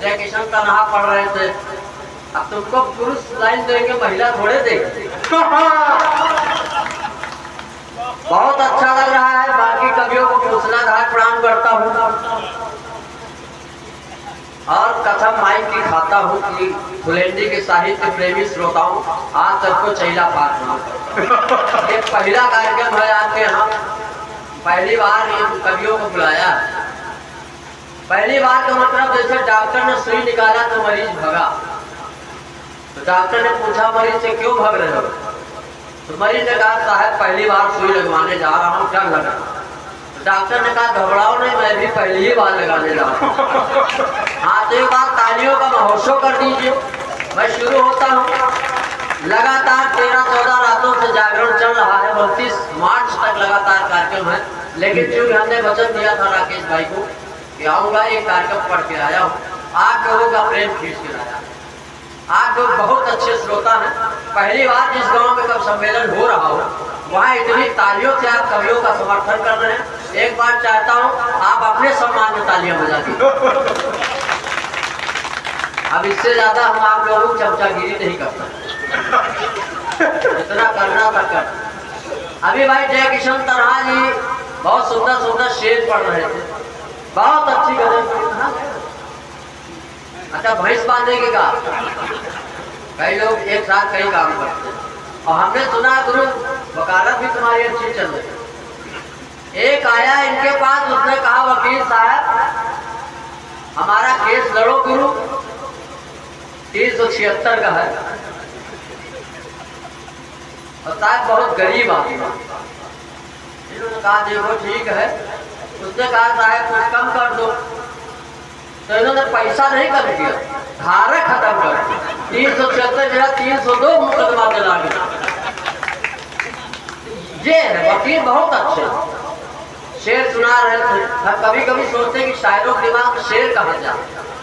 जय किशन तनहा पढ़ रहे थे। अब तुमको पुरुष लाइन देंगे, महिला थोड़े देंगे। बहुत अच्छा लग रहा है। बाकी कवियों को मूसलाधार प्रणाम करता हूँ और कथम माइक की खाता हूँ कि फुलेंडी के साहित्य प्रेमी श्रोताओं आज सबको चैला पाठ हुआ। ये पहला कार्यक्रम है आपके यहाँ, पहली बार ये कवियों को बुलाया है। पहली बार का मतलब जैसे डॉक्टर ने सुई निकाला तो मरीज भगा, तो डॉक्टर ने पूछा मरीज से क्यों भाग रहे हो, तो मरीज ने कहा साहब पहली बार सुई लगवाने जा रहा हूँ, डर लगा। डॉक्टर ने कहा घबराओ नहीं, मैं भी पहली ही बार लगाने जा रहा हूँ। हाँ तो एक बार तालियों का महोत्सव कर दीजिए। मैं शुरू होता हूँ। लगातार 13-14 रातों से जागरण चल रहा है, 29 मार्च तक लगातार कार्यक्रम है। लेकिन चूंकि हमने वचन दिया था राकेश भाई को कि आऊँगा, एक कार्यक्रम पढ़ के आया हूँ। आप लोगों का प्रेम खींच के लाया। आप लोग बहुत अच्छे श्रोता हैं। पहली बार जिस गाँव में कब सम्मेलन हो रहा हो वहाँ इतनी तालियों से आप कवियों का समर्थन कर रहे हैं। एक बार चाहता हूँ आप अपने सम्मान में तालियां बजा दीजिए। अब इससे ज्यादा हम आप लोगों को चमचागिरी नहीं करते, इतना करना था कर। अभी भाई जय किशन तनहा जी बहुत सुंदर सुंदर शेर पढ़ रहे थे, बहुत अच्छी गजल। अच्छा भैंस बांधेगी का कई लोग एक साथ कई काम करते हैं और हमने सुना गुरु वकालत भी तुम्हारी अच्छी चल रही है। एक आया इनके पास, उसने कहा वकील साहब हमारा केस लड़ो गुरु, 376 का है और साहब बहुत गरीब आदमी। इन्होंने कहा देखो ठीक है। उसने कहा साहब कुछ कम कर दो, तो इन्होंने पैसा नहीं कम किया, धारा खत्म कर 376 जगह 302 मुकदमा दिला गया। ये है वकील बहुत अच्छे। शेर सुना रहे थे। हम कभी कभी सोचते कि शायरों के दिमाग में शेर कहाँ जाए,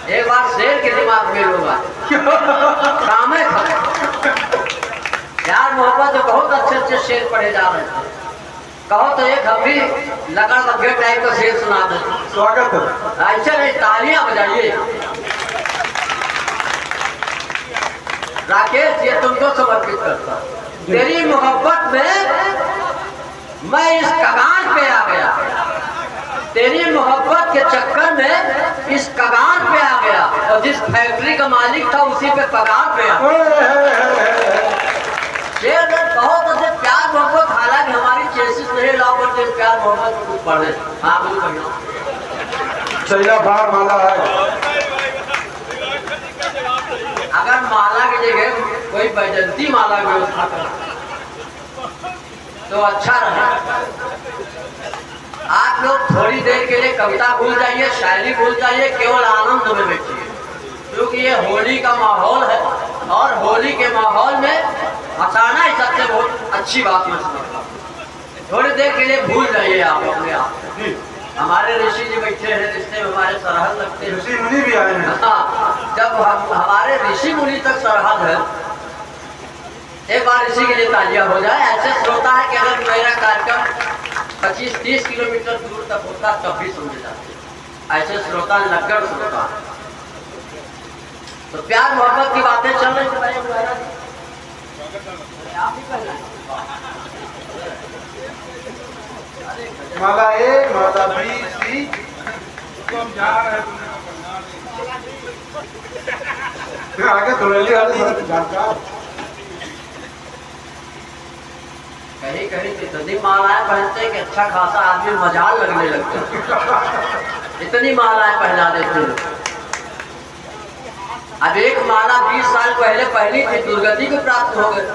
एक बार शेर के दिमाग में लोग काम है यार मोहब्बत में बहुत अच्छे अच्छे शेर पढ़े जा रहे थे। कहो तो एक हम भी लगन लगे टाइप का शेर सुना दे। स्वागत है। ऐसे नहीं, तालियां बजाइए। राकेश ये तुमको समर्पित करता। तेरी मोहब्बत में मैं इस कगार पे आ गया, तेरी मोहब्बत के चक्कर में इस कगार पे आ गया और जिस फैक्ट्री का मालिक था उसी पे पगार पे आ गया। शेर बहुत अच्छे प्यार मोहब्बत, हालांकि हमारी चेसिस नहीं लाओ करते प्यार मोहब्बत कुछ पढ़े। हाँ बोलो भैया। चैला बार माला है। अगर माला की जगह कोई बैजंती माला व्यवस्था कर तो अच्छा रहे। आप लोग थोड़ी देर के लिए कविता भूल जाइए, शायरी भूल जाइए, केवल आनंद में बैठिए, क्योंकि ये होली का माहौल है और होली के माहौल में हंसाना ही सबसे बहुत अच्छी बात है। थोड़ी देर के लिए भूल जाइए आप अपने आप। हमारे ऋषि जी बैठे हैं, रिश्ते में हमारे सरहद लगते हैं, ऋषि मुनि भी आए हैं। हाँ, जब हमारे ऋषि मुनि तक सरहद है, एक बार ऋषि के लिए तालियां हो जाए। ऐसे श्रोता है कि अगर मेरा कार्यक्रम 25-30 किलोमीटर दूर तक होता तब भी सुन जाते। ऐसे श्रोता लगड़ श्रोता। तो प्यार मोहब्बत की बातें चल रही थी। माला ए, माला बी, सी। आगे थोड़ी जानकार कहीं कहीं इतनी मालाएं पहनते कि अच्छा खासा आदमी मजाल लगने लगता। इतनी मालाएं पहना देते हैं। अब एक माला 20 साल पहले पहली थी, दुर्गति को प्राप्त हो गए।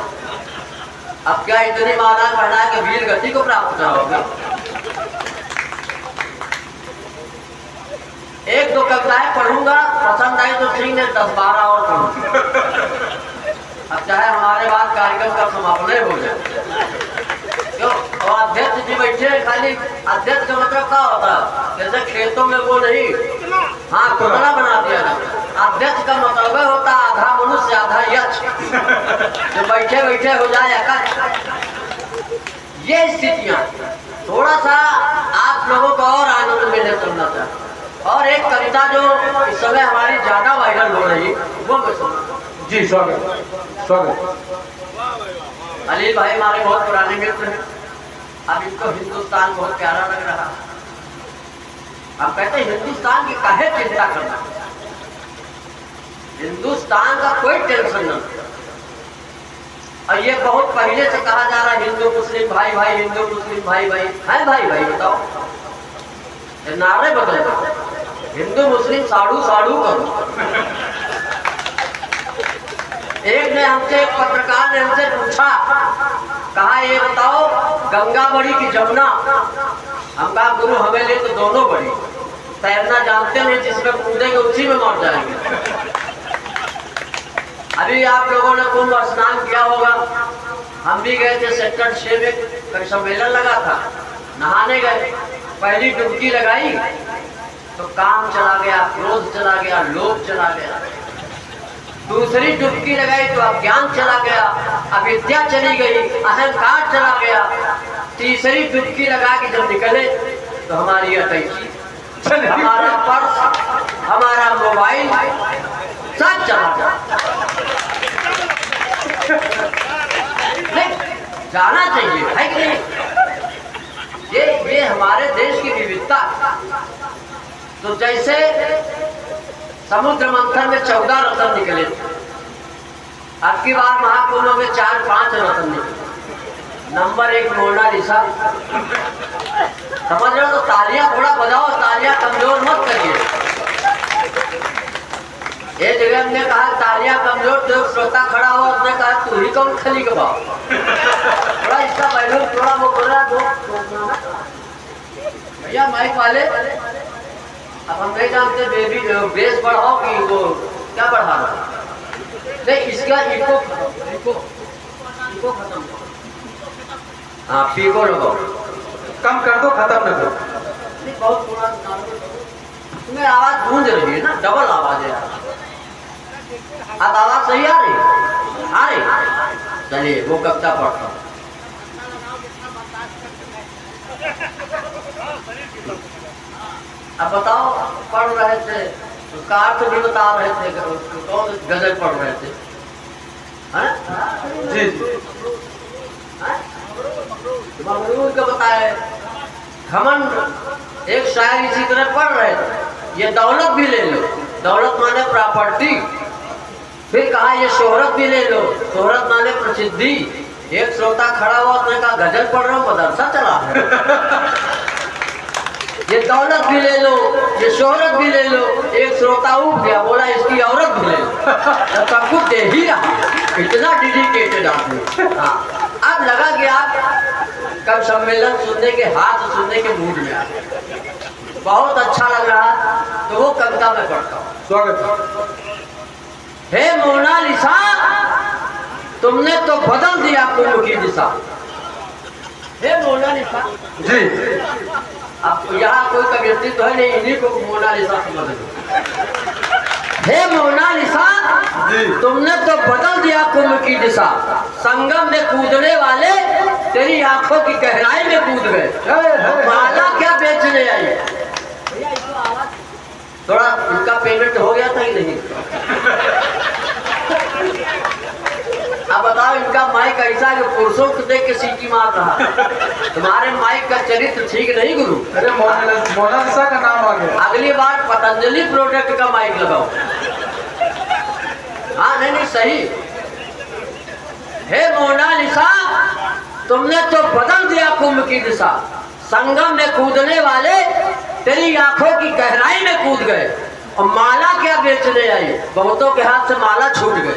अब क्या इतनी मालाएं पहना के वीर गति को प्राप्त करोगे? एक दो कविताएं पढ़ूंगा, पसंद आई तो ठीक है, 10-12 और पढ़ूंगा। अब चाहे हमारे बाद कार्यक्रम का समापन हो जाए। क्यों? और अध्यक्ष जी बैठे खाली अध्यक्ष का मतलब क्या होता है? जैसे खेतों में वो नहीं, हाँ पुतला बना दिया जाता। अध्यक्ष का मतलब होता आधा मनुष्य आधा यक्ष, जो बैठे बैठे हो जाए अकच्छ। ये स्थितियाँ थोड़ा सा आप लोगों को और आनंद में ले चलना चाहिए। और एक कविता जो इस समय हमारी ज्यादा वायरल हो रही वो मैं सुना। जी स्वागत स्वागत। अली भाई हमारे बहुत पुराने मित्र हैं। अब इनको हिंदुस्तान बहुत प्यारा लग रहा है। हम कहते हैं हिंदुस्तान की काहे चिंता करना, हिंदुस्तान का कोई टेंशन नहीं। और ये बहुत पहले से कहा जा रहा है हिंदू मुस्लिम भाई भाई, हिंदू मुस्लिम भाई भाई है भाई भाई। बताओ ये नारे बदल दो, हिंदू मुस्लिम साड़ू साड़ू करो। एक ने हमसे, एक पत्रकार ने हमसे पूछा, कहा ये बताओ गंगा बड़ी की जमुना? हम कहा गुरु हमें लिए तो दोनों बड़ी, तैरना जानते नहीं, जिसमें कूदेंगे उसी में मर जाएंगे। अभी आप लोगों ने कुंभ स्नान किया होगा, हम भी गए थे सेक्टर 6 में, कभी सम्मेलन लगा था, नहाने गए। पहली डुबकी लगाई तो काम चला गया, क्रोध चला गया, लोभ चला गया। दूसरी डुबकी लगाई तो अज्ञान चला गया, अविद्या चली गई, अहंकार चला गया। तीसरी डुबकी लगा के जब निकले तो हमारी अटैची, हमारा पर्स, हमारा मोबाइल सब चला गया। नहीं जाना चाहिए है कि नहीं? ये हमारे देश की विविधता। तो जैसे समुद्र मंथन में 14 रत्न निकले थे, अब की बार महाकुंभ में 4-5 रत्न निकले। Number 1 Mona Lisa. समझ रहे हो? तो तालियां थोड़ा बजाओ, तालियां कमजोर मत करिए। एक जगह हमने कहा तालियां कमजोर, तो श्रोता खड़ा हो, उसने कहा तू ही कौन खली के भाव। थोड़ा इसका पहलू थोड़ा वो बोल रहा है भैया माइक वाले। अब हम नहीं जानते बेबी बेस बढ़ाओ कि वो क्या बढ़ा रहा नहीं, इसका इको खत्म करो। हाँ पीको लगाओ, कम कर दो, खत्म न करो। बहुत थोड़ा तुम्हें आवाज गूंज रही है ना, डबल आवाज है। अब आवाज सही आ रही? आ रही? चलिए वो कविता पढ़ता हूँ। अब बताओ, पढ़ रहे थे, उसका अर्थ भी बता रहे थे, कौन गजल पढ़ रहे थे? जी मखलूक का बताए घमंड। एक शायर इसी तरह पढ़ रहे थे, ये दौलत भी ले लो, दौलत माने प्रॉपर्टी। फिर कहा ये शोहरत भी ले लो, शोहरत माने प्रसिद्धि। एक श्रोता खड़ा हुआ, उसने कहा गजल पढ़ रहा हूँ, मदरसा चला है। ये दौलत भी ले लो, ये शोहरत भी ले लो। एक श्रोता उठ गया, बोला इसकी औरत भी ले लो। सब कुछ दे ही रहा, इतना डेडिकेटेड आदमी। हाँ अब लगा कि आप कब सम्मेलन सुनने के, हाथ सुनने के मूड में आ गए, बहुत अच्छा लग रहा। तो वो कविता में पढ़ता हूँ। स्वागत। हे मोनालिसा, तुमने तो बदल दिया कुंभ की दिशा। हे मोनालिसा जी अब यहाँ कोई कवियत्री तो है नहीं, इन्हीं को मोनालिसा समझ लो। हे मोनालिसा, तुमने तो बदल दिया कुंभ की दिशा। संगम में कूदने वाले तेरी आंखों की गहराई में कूद गए। माला क्या बेचने आई? थोड़ा इनका पेमेंट हो गया था कि नहीं? अब बताओ, इनका माइक ऐसा है कि पुरुषों को देख के सीटी मार रहा। तुम्हारे माइक का चरित्र ठीक नहीं गुरु। अरे मोनालिसा का नाम आ गया। अगली बार पतंजलि प्रोडक्ट का माइक लगाओ। हाँ नहीं सही। हे मोनालिसा, तुमने तो बदल दिया कुंभ की दिशा। संगम में कूदने वाले तेरी आंखों की गहराई में कूद गए। और माला क्या बेचने आई? बहुतों के हाथ से माला छूट गई।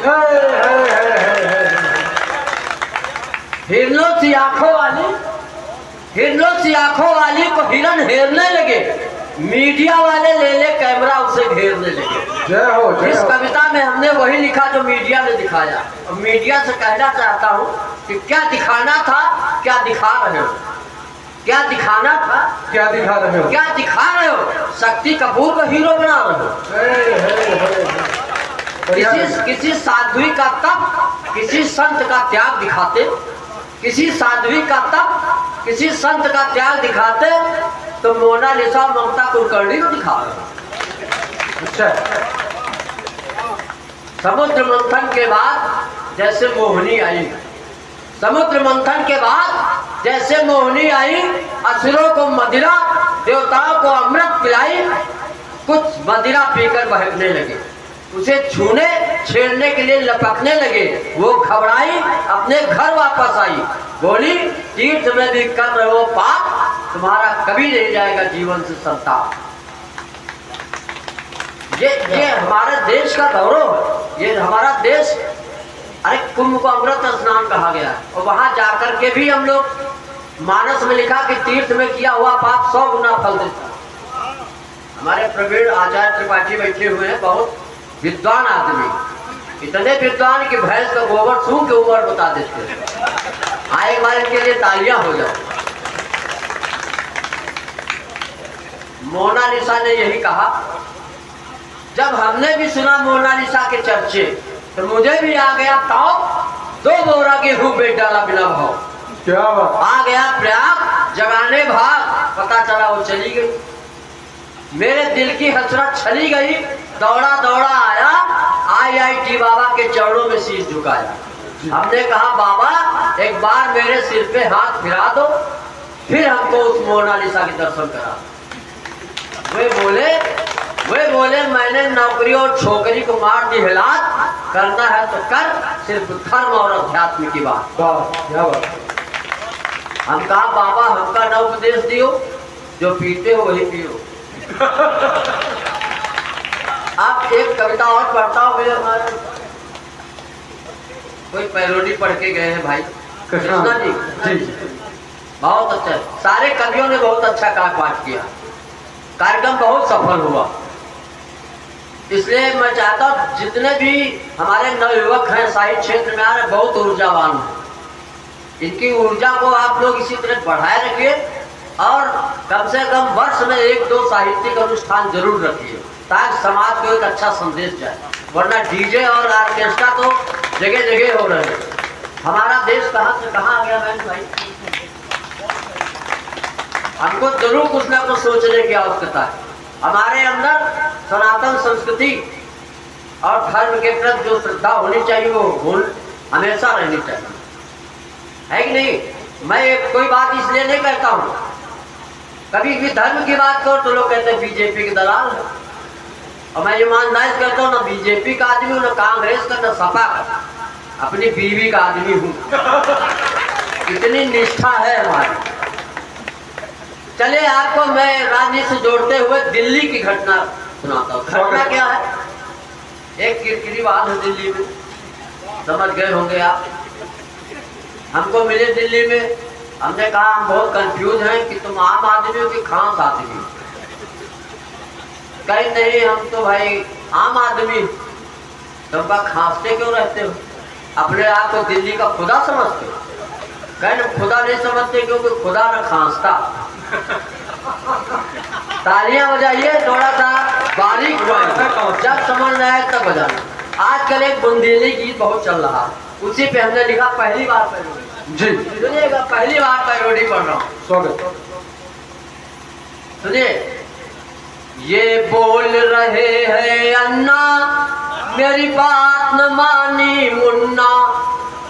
हिरणों सी आंखों वाली, हिरणों सी आंखों वाली को हिरण हेरने लगे। मीडिया वाले ले ले कैमरा, उसे घेरने लगे। जय हो, जय इस हो। कविता में हमने वही लिखा जो मीडिया ने दिखाया। और मीडिया से कहना चाहता हूँ कि क्या दिखाना था, क्या दिखा रहे हो? क्या दिखाना था, क्या दिखा रहे हो? क्या दिखा रहे हो? शक्ति कपूर को हीरो बना रहे हो। किसी साध्वी का तप, किसी संत का त्याग दिखाते, किसी साध्वी का तप, किसी संत का त्याग दिखाते, तो मोनालिसा ममता कुलकर्णी को दिखा रहे हो। अच्छा समुद्र मंथन के बाद जैसे मोहिनी आई, समुद्र मंथन के बाद जैसे मोहिनी आई, असुरों को मदिरा, देवताओं को अमृत पिलाई, कुछ मदिरा पीकर बहकने लगे, उसे छूने छेड़ने के लिए लपकने लगे। वो घबराई, अपने घर वापस आई, बोली तीर्थ में भी कर रहे हो पाप, तुम्हारा कभी नहीं जाएगा जीवन से संताप। ये हमारे देश का गौरव है, ये हमारा देश। अरे कुंभ को अमृत स्नान कहा गया है, और वहां जाकर के भी हम लोग मानस में लिखा कि तीर्थ में किया हुआ पाप 100 गुना फल देता। हमारे प्रवीण आचार्य त्रिपाठी बैठे हुए हैं, बहुत विद्वान आदमी, इतने विद्वान कि भैंस का गोबर सूंघ के उम्र बता देते हैं। आए बार इनके लिए तालियां हो जाए। मोनालिसा ने यही कहा, जब हमने भी सुना मोनालिसा के चर्चे तो मुझे भी आ गया ताव, 2 बोरा गेहूं बेच डाला बिना भाव। क्या बात। आ गया प्रयाग जगाने भाग, पता चला वो चली गई। मेरे दिल की हसरत छली गई, दौड़ा दौड़ा आया, IIT बाबा के चरणों में शीश झुकाया। हमने कहा बाबा एक बार मेरे सिर पे हाथ फिरा दो, फिर हमको उस मोनालिसा के दर्शन करा। वे बोले मैंने नौकरी और छोकरी को मार दी हिलात, करना है तो कर, सिर्फ धर्म और अध्यात्म की बात। हम कहा बाबा हमका न उपदेश दियो, जो पीते हो वही पियो। आप एक कविता और पढ़ता हूँ, मेरे हमारे कोई पैरोडी पढ़ के गए हैं भाई कृष्णा जी, बहुत अच्छा, सारे कवियों ने बहुत अच्छा पाठ किया, कार्यक्रम बहुत सफल हुआ। इसलिए मैं चाहता हूँ जितने भी हमारे नवयुवक हैं साहित्य क्षेत्र में आ रहे, बहुत ऊर्जावान हैं, इनकी ऊर्जा को आप लोग इसी तरह बढ़ाए रखिए, और कम से कम वर्ष में 1-2 साहित्यिक अनुष्ठान जरूर रखिए, ताकि समाज को एक अच्छा संदेश जाए। वरना डीजे और ऑर्केस्ट्रा तो जगह जगह हो रहे हैं। हमारा देश कहाँ से कहाँ आ गया भाई, हमको जरूर कुछ ना कुछ सोचने की आवश्यकता है। हमारे अंदर सनातन संस्कृति और धर्म के प्रति जो श्रद्धा होनी चाहिए वो हमेशा रहनी चाहिए, है कि नहीं। मैं कोई बात इसलिए नहीं कहता हूँ, कभी भी धर्म की बात करो तो लोग कहते हैं बीजेपी के दलाल है, और मैं ईमानदारी करता हूँ, ना बीजेपी का आदमी हूँ, ना कांग्रेस का, ना सपा का, अपनी बीवी का आदमी हूँ। इतनी निष्ठा है हमारी। चले आपको मैं राजनीति से जोड़ते हुए दिल्ली की घटना सुनाता हूँ। घटना क्या है, एक किरकिरीवाल है दिल्ली में, समझ गए होंगे आप। हमको मिले दिल्ली में, हमने कहा हम बहुत कंफ्यूज हैं कि तुम आम आदमी हो कि खास आदमी। कहीं नहीं हम तो भाई आम आदमी। तुम खांसते क्यों रहते हो, अपने आप को दिल्ली का खुदा समझते हो। कहीं खुदा नहीं समझते क्योंकि खुदा न खांसता। तालियां बजाइए थोड़ा सा बारीक, जब समझ में आए तब बजाना। आजकल एक बुंदेली गीत बहुत चल रहा है, उसी पे हमने लिखा पहली बार पैरोडी। जी सुनिएगा, पहली बार पैरोडी पढ़ रहा हूँ, स्वागत। सुनिए। ये बोल रहे हैं अन्ना मेरी बात न मानी मुन्ना,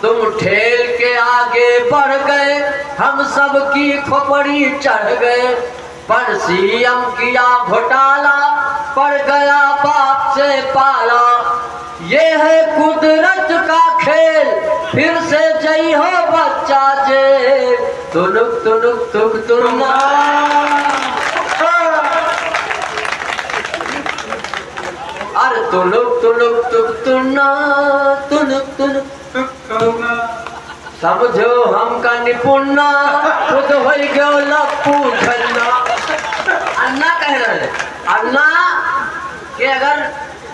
तुम ठेल के आगे बढ़ गए, हम सब की खोपड़ी चढ़ गए, पर सीएम किया घोटाला, पड़ गया बाप से पाला, ये है कुदरत का खेल, फिर से जई हो बच्चा जेल, तुनुक तुनुक तुक तुना। अरे तुनुक तुनुक तुक तुना, तुनुक तुनुक समझो हमका निपुणना, खुद हो गयो लप्पू झन्ना। अन्ना कह रहे हैं, अन्ना के अगर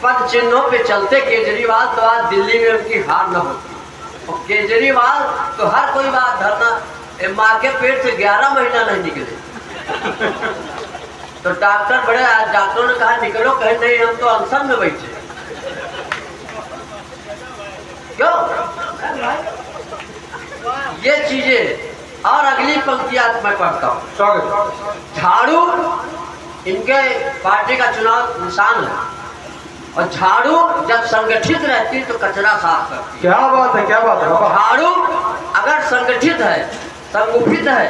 पद चिन्हों पे चलते केजरीवाल तो आज दिल्ली में उनकी हार न होती। और केजरीवाल तो हर कोई बात धरना, माँ के पेट से 11 महीना नहीं निकले। तो डॉक्टर बड़े, आज डॉक्टरों ने कहा निकलो, कहे नहीं हम तो अनशन में बैठे। क्यों? ये चीजें। और अगली पंक्तियां मैं पढ़ता हूँ, स्वागत। झाड़ू इनके पार्टी का चुनाव निशान है। और झाड़ू जब संगठित रहती है तो कचरा साफ करती क्या बात है, क्या बात है है। बाबा। झाड़ू अगर संगठित है, संगठित है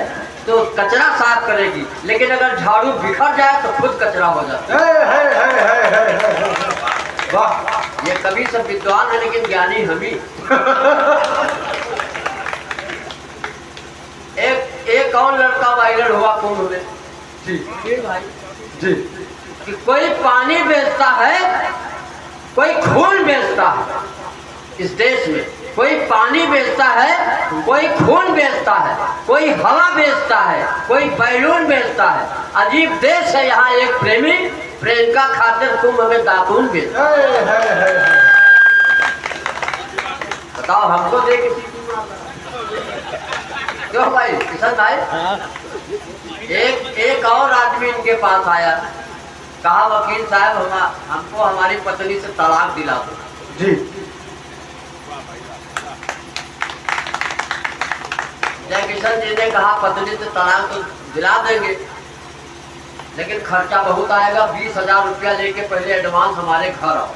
तो कचरा साफ करेगी, लेकिन अगर झाड़ू बिखर जाए तो खुद कचरा हो जाता है। वाह, है। ये कवि सब विद्वान है लेकिन ज्ञानी हम ही। एक और लड़का वायरल हुआ कुंभ में जी भाई जी। कि कोई पानी बेचता है, कोई खून बेचता है। इस देश में कोई पानी बेचता है, कोई खून बेचता है, कोई हवा बेचता है, कोई बैलून बेचता है। अजीब देश है। यहाँ एक प्रेमी प्रेमिका खातिर कुंभ में दातून बेचता है। बताओ हमको दे किसी क्यों भाई किशन भाई। एक और आदमी इनके पास आया, कहा वकील साहब हमको हमारी पत्नी से तलाक दिला दो। जी जय किशन जी ने कहा पत्नी से तलाक तो दिला देंगे, लेकिन खर्चा बहुत आएगा। 20,000 रुपया लेके पहले एडवांस हमारे घर आओ।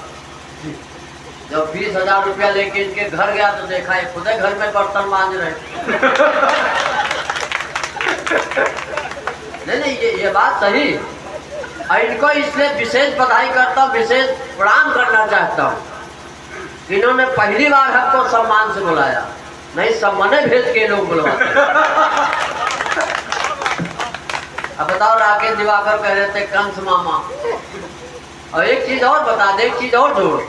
जब 20,000 रुपया लेके इनके घर गया तो देखा ये खुद घर में बर्तन मांज रहे। नहीं ये बात सही। इनको इसलिए विशेष बधाई करता हूँ, विशेष प्रणाम करना चाहता हूँ। इन्होंने पहली बार हमको सम्मान से बुलाया, नहीं सम्माने भेज के लोग बुलवाते। अब बताओ राकेश दिवाकर कह रहे थे कंस मामा। और एक चीज और बता दे, एक चीज और जोड़,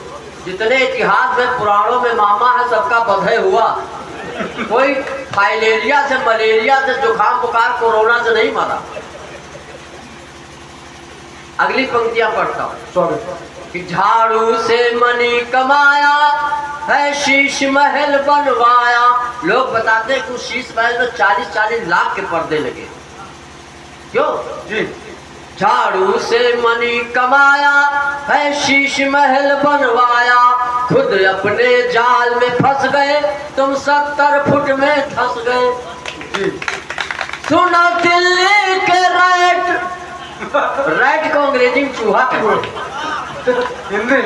जितने इतिहास में पुराणों में मामा है सबका बधय हुआ। कोई फाइलेरिया से, मलेरिया से, जुकाम बुखार, कोरोना से नहीं मरा। अगली पंक्तियां पढ़ता हूँ कि झाड़ू से मनी कमाया है, शीश महल बनवाया। लोग बताते हैं कि उस शीश महल में 40-40 लाख के पर्दे लगे। क्यों जी। झाड़ू से मनी कमाया है, शीश महल बनवाया। खुद अपने जाल में फंस गए, तुम 70 फुट में धंस गए। जी। सुनो दिल्ली के रैट को अंग्रेजी में चूहा कहते हैं। हिंदी।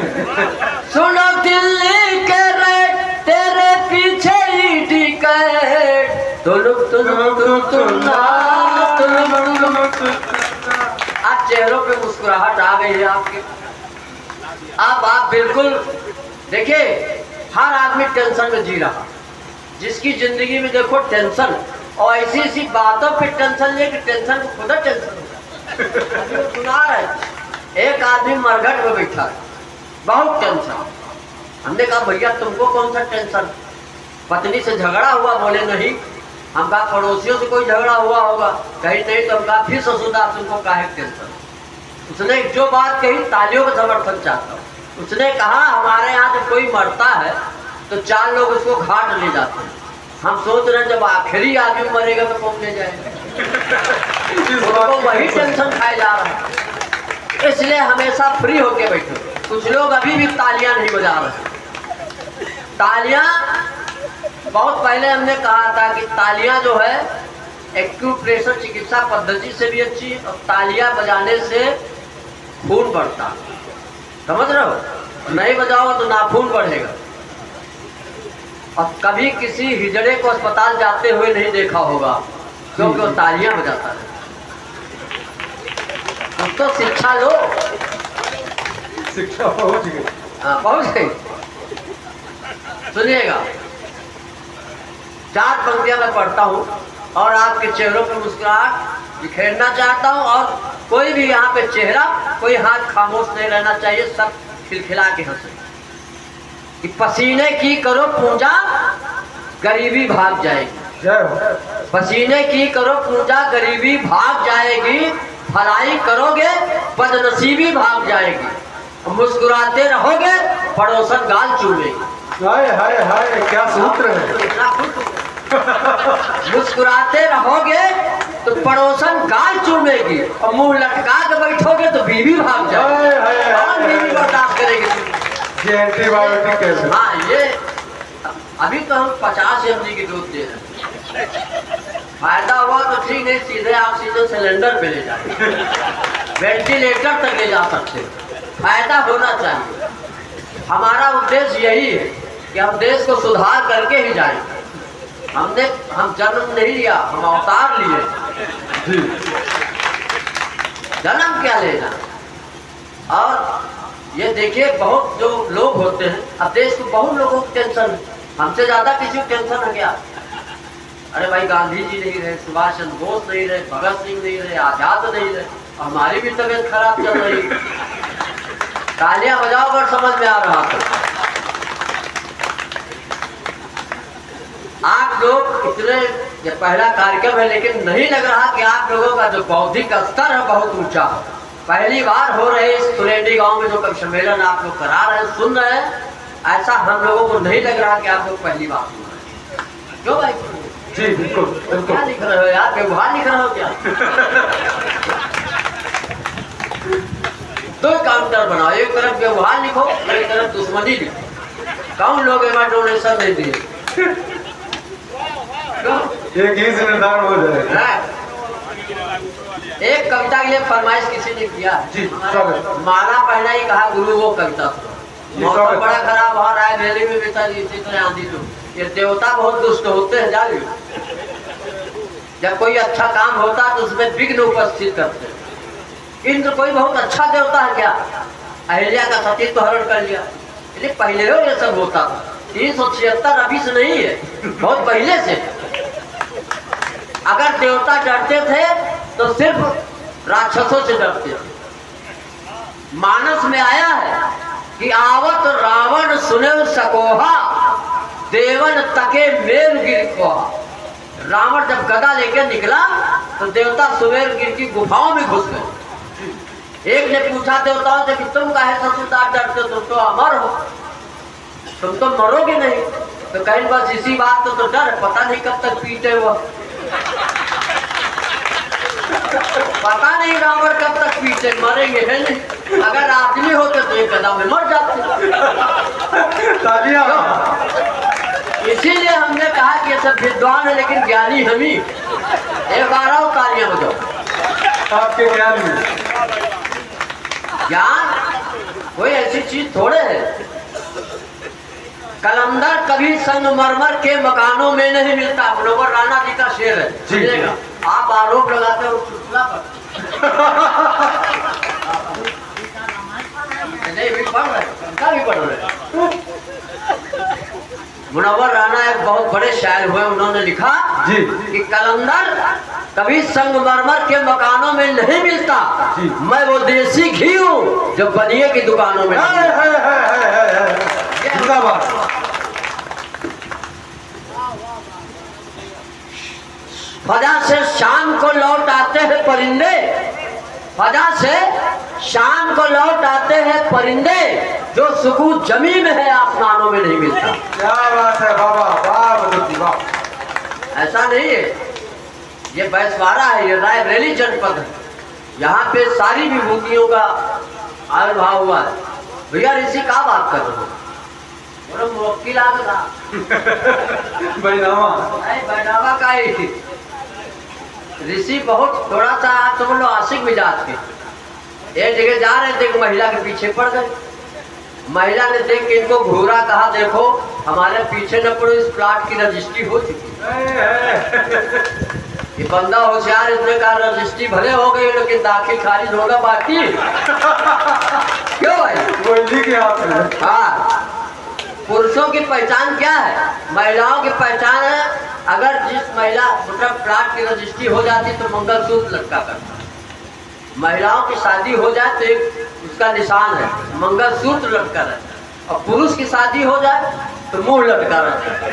सुनो दिल्ली के रैट, तेरे पीछे ही टिकट। आज चेहरों पे मुस्कुराहट आ गई है आपके। अब आप बिल्कुल देखिए, हर आदमी टेंशन में जी रहा। जिसकी जिंदगी में देखो टेंशन, और ऐसी ऐसी बातों पे टेंशन ले कि टेंशन को खुद टेंशन सुना रहे। एक आदमी मरघट में बैठा है, बहुत टेंशन। हमने कहा भैया तुमको कौन सा टेंशन? पत्नी से झगड़ा हुआ? बोले नहीं। हम कहा पड़ोसियों से कोई झगड़ा हुआ होगा? कहीं नहीं। तो हम कहा फिर ससुरदार तुमको काहे टेंशन? उसने जो बात कही तालियों का समर्थन चाहता हूँ। उसने कहा हमारे यहाँ जब कोई मरता है तो 4 लोग उसको घाट ले जाते हैं। हम सोच रहे हैं जब आखिरी आदमी मरेगा तो कौन ले जाएगा? उसको वही टेंशन खाया जा रहा है। इसलिए हमेशा फ्री होके बैठो। कुछ लोग अभी भी तालियां नहीं बजा रहे। तालियां बहुत पहले हमने कहा था कि तालियां जो है एक्यूप्रेशर चिकित्सा पद्धति से भी अच्छी, और तालियां बजाने से खून बढ़ता। समझ रहे हो? नहीं बजाओ तो नाखून बढ़ेगा। और कभी किसी हिजड़े को अस्पताल जाते हुए नहीं देखा होगा, क्योंकि वो तालियां बजाता है। तो शिक्षा लो। शिक्षा पहुंच गई। हाँ पहुंच गई। सुनिएगा, 4 पंक्तियां मैं पढ़ता हूँ और आपके चेहरों पर मुस्कुराहट बिखेरना चाहता हूँ। और कोई भी यहाँ पे चेहरा, कोई हाथ खामोश नहीं रहना चाहिए, सब खिलखिला के हंसे। कि पसीने की करो पूजा, गरीबी भाग जाएगी। जय हो। पसीने की करो पूजा, गरीबी भाग जाएगी। भलाई करोगे बदनसीबी भाग जाएगी। मुस्कुराते रहोगे पड़ोसन गाल चूमेगी। हाय हाय हाय, क्या सूत्र है। मुस्कुराते रहोगे तो पड़ोसन गाल चूमेगी, और मुंह लटका के बैठोगे तो बीवी भाग जाएगी। कौन बीवी बर्दाश्त करेगी? ये एंटीबायोटिक कैसे? हाँ, ये अभी तो हम 50 mg की डोज दे रहे हैं। फायदा हुआ तो ठीक, नहीं सीधे ऑक्सीजन सिलेंडर पे ले जाए, वेंटिलेटर तक ले जा सकते। फायदा होना चाहिए। हमारा उद्देश्य यही है कि हम देश को सुधार करके ही जाएंगे। हम जन्म नहीं लिया, हम अवतार लिए। जी जन्म क्या लेना। और ये देखिए बहुत जो लोग होते हैं, अब देश को बहुत लोगों को टेंशन है, हमसे ज्यादा किसी को टेंशन है क्या। अरे भाई गांधी जी नहीं रहे, सुभाष चंद्र बोस नहीं रहे, भगत सिंह नहीं रहे, आजाद नहीं रहे, हमारी भी तबीयत खराब चल रही। तालियां बजाओ पर समझ में आ रहा था। आप लोग इतने, ये पहला कार्यक्रम है लेकिन नहीं लग रहा कि आप लोगों का जो बौद्धिक स्तर है बहुत ऊंचा है। पहली बार हो रहे इस तुलेंडी गांव में जो कवि सम्मेलन आप लोग करा रहे हैं, सुन रहे हैं, ऐसा हम लोगों को नहीं लग रहा कि आप लोग पहली बार सुन रहे हैं। क्यों भाई? जी बिल्कुल बिल्कुल। क्या लिख रहे हो यार, व्यवहार लिख रहे हो क्या? दो काउंटर बनाओ, एक तरफ व्यवहार लिखो और एक तरफ दुश्मनी लिखो। कौन लोग एक बार डोनेशन नहीं दिए? एक ही से निर्धारण हो जाएगा। एक कविता के लिए फरमाइश किसी ने किया जी स्वागत। माला पहना ही कहा गुरु वो कविता सुनो। मौसम बड़ा खराब हो रहा है, दिल्ली में भी इसी तरह आंधी तो ये देवता बहुत दुष्ट होते हैं जान। जब कोई अच्छा काम होता है तो उसमें विघ्न उपस्थित करते हैं। इंद्र कोई बहुत अच्छा देवता है क्या? अहिल्या का सतीत्व हरण कर लिया, इसलिए पहले हो ये सब होता था। 376 अभी से नहीं है, बहुत पहले से। अगर देवता डरते थे तो सिर्फ राक्षसों से डरते थे। मानस में आया है कि आवत रावण सुने सकोहा, देवन तके मेर गिर कोहा। रावण जब गदा लेकर निकला तो देवता सुमेर गिर की गुफाओं में घुस गए। एक ने पूछा देवताओं से कि तुम काहे ससुरदार डरते हो, तुम तो अमर हो, तुम तो मरोगे नहीं। तो कहीं बस इसी बात तो डर, पता नहीं कब तक पीटे हुआ। पता नहीं रावण कब तक पीछे मरेंगे है नहीं। अगर आदमी होते तो एक कदम में मर जाते। इसीलिए हमने कहा कि ये सब विद्वान है लेकिन ज्ञानी हम ही। 11 तालियां बजाओ आपके ज्ञान में। ज्ञान कोई ऐसी चीज थोड़े है। कलंदर कभी संगमरमर के मकानों में नहीं मिलता। मनोहर राणा जी का शेर है, सुनिएगा। आप आरोप लगाते हो चुटकुला पर। नहीं भी पढ़ रहे, कविता भी पढ़ रहे। मुनव्वर राणा एक बहुत बड़े शायर हुए, उन्होंने लिखा जी कि कलंदर कभी संगमरमर के मकानों में नहीं मिलता, मैं वो देसी घी हूँ जो बनिए की दुकानों में। फजा से शाम को लौट आते हैं परिंदे, फजा से शाम को लौट आते हैं परिंदे, जो सुकून जमीन में है आसमानों में नहीं मिलता। क्या बात है बाबा, वाह। ऐसा नहीं है, ये बैसवाड़ा है, ये रायबरेली जनपद है, यहाँ पे सारी विभूतियों का आविर्भाव हुआ है। भैया ऋषि क्या बात कर रहे हो? मुवक्किल आ गया बैनामा का ही ऋषि बहुत थोड़ा सा तुम लोग आशिक मिजाज के। एक जगह जा रहे थे, एक महिला के पीछे पड़ गए। महिला ने देख के इनको घूरा, कहा देखो हमारे पीछे न पड़ो, इस प्लाट की रजिस्ट्री हो चुकी है। ये बंदा होशियार, इसने कहा रजिस्ट्री भले हो गई लेकिन दाखिल खारिज होगा बाकी। क्यों भाई? हाँ, पुरुषों की पहचान क्या है, महिलाओं की पहचान है अगर जिस महिला मतलब प्लाट की रजिस्ट्री हो जाती तो मंगलसूत्र लटका करता। महिलाओं की शादी हो जाए तो एक उसका निशान है, मंगलसूत्र लटका रहता है, और पुरुष की शादी हो जाए तो मुंह लटका रहता है।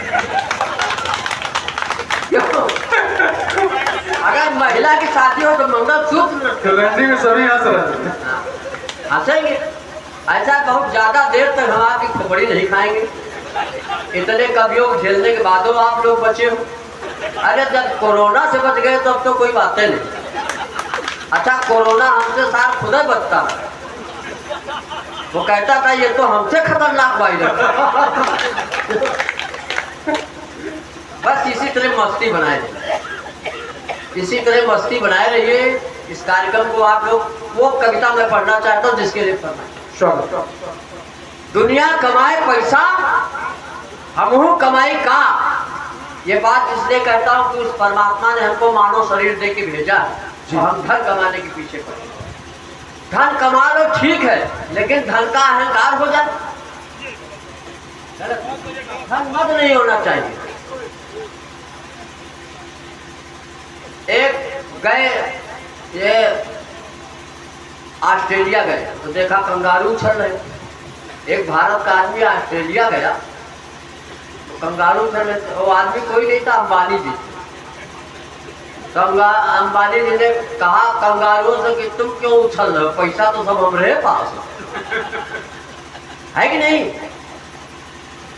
अगर महिला की शादी हो तो मंगलसूत्र में सभी हंस रहे हैं। हंसेंगे। ऐसा बहुत ज्यादा देर तक हम आपकी खोपड़ी नहीं खाएंगे। इतने कवियों को झेलने के बाद आप लोग बचे हो। अरे जब कोरोना से बच गए तब तो कोई बातें नहीं। अच्छा कोरोना हमसे साथ खुद बचता, वो कहता था ये तो हमसे खतरनाक वायरस। बस इसी तरह मस्ती बनाए रहिए, इसी तरह मस्ती बनाए रहिए। इस कार्यक्रम को आप लोग, वो कविता मैं पढ़ना चाहता हूँ जिसके लिए पढ़ना। दुनिया कमाए पैसा हमहू कमाई का। ये बात इसलिए कहता हूँ कि उस परमात्मा ने हमको मानव शरीर दे के भेजा और हम धन कमाने के पीछे पड़े। धन कमा लो ठीक है, लेकिन धन का अहंकार हो जाए, धन मत नहीं होना चाहिए। एक गए ये ऑस्ट्रेलिया गए तो देखा कंगारू उछल रहे। एक भारत का आदमी ऑस्ट्रेलिया गया तो कंगारू उछल रहे। वो आदमी कोई नहीं था, अंबानी जी। अंबानी जी ने कहा कंगारुओं से कि तुम क्यों उछल रहे हो, पैसा तो सब हमारे पास है कि नहीं।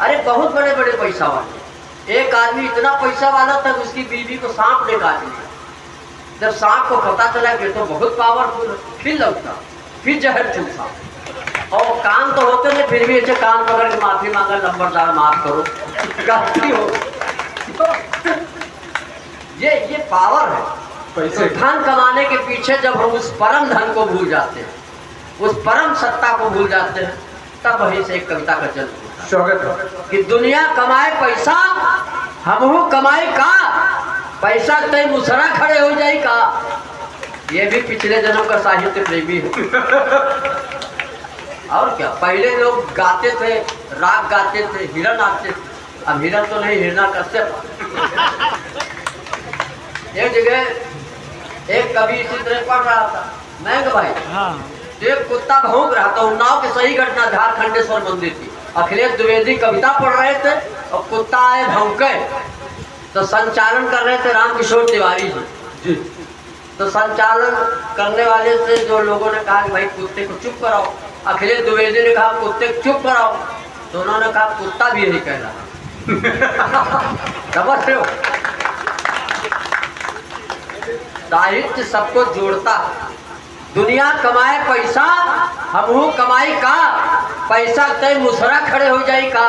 अरे बहुत बड़े बड़े पैसा वाले। एक आदमी इतना पैसा वाला था उसकी बीवी को सांप ने काट लिया। जब सांप को पता चला कि तो बहुत पावरफुल, फिर लौटा, फिर जहर चूसा और कान तो होते नहीं, फिर भी ऐसे कान पकड़ के माफी मांगा, नंबरदार माफ करो, गलती हो। ये पावर है। पैसे तो धन कमाने के पीछे जब हम उस परम धन को भूल जाते हैं, उस परम सत्ता को भूल जाते हैं, तब वहीं से एक कविता का जन्म होता है। स्वागत है। कि दुनिया कमाए पैसा हमहू कमाई का, पैसा तय मुसरा खड़े हो जाए का। ये भी पिछले जन्म का साहित्य प्रेमी है। और क्या, पहले लोग गाते थे, राग गाते थे, हिरण आते थे। अब हिरण तो नहीं, हिरण्यकश्यप। एक जगह एक कवि इसी तरह पढ़ रहा था, मैं कि भाई एक कुत्ता भौंक रहा था। उन्नाव की सही घटना, झारखंडेश्वर मंदिर की। अखिलेश द्विवेदी कविता पढ़ रहे थे और कुत्ता आए भौंके तो संचालन कर रहे थे रामकिशोर तिवारी जी। तो संचालन करने वाले से जो लोगों ने कहा कि भाई कुत्ते को चुप कराओ, अखिलेश द्विवेदी ने कहा कुत्ते को चुप कराओ, तो उन्होंने कहा कुत्ता भी यही कह रहा। समझ रहे हो, साहित्य सबको जोड़ता है। दुनिया कमाए पैसा हमहू कमाई का, पैसा तय मुसरा खड़े हो जाए का।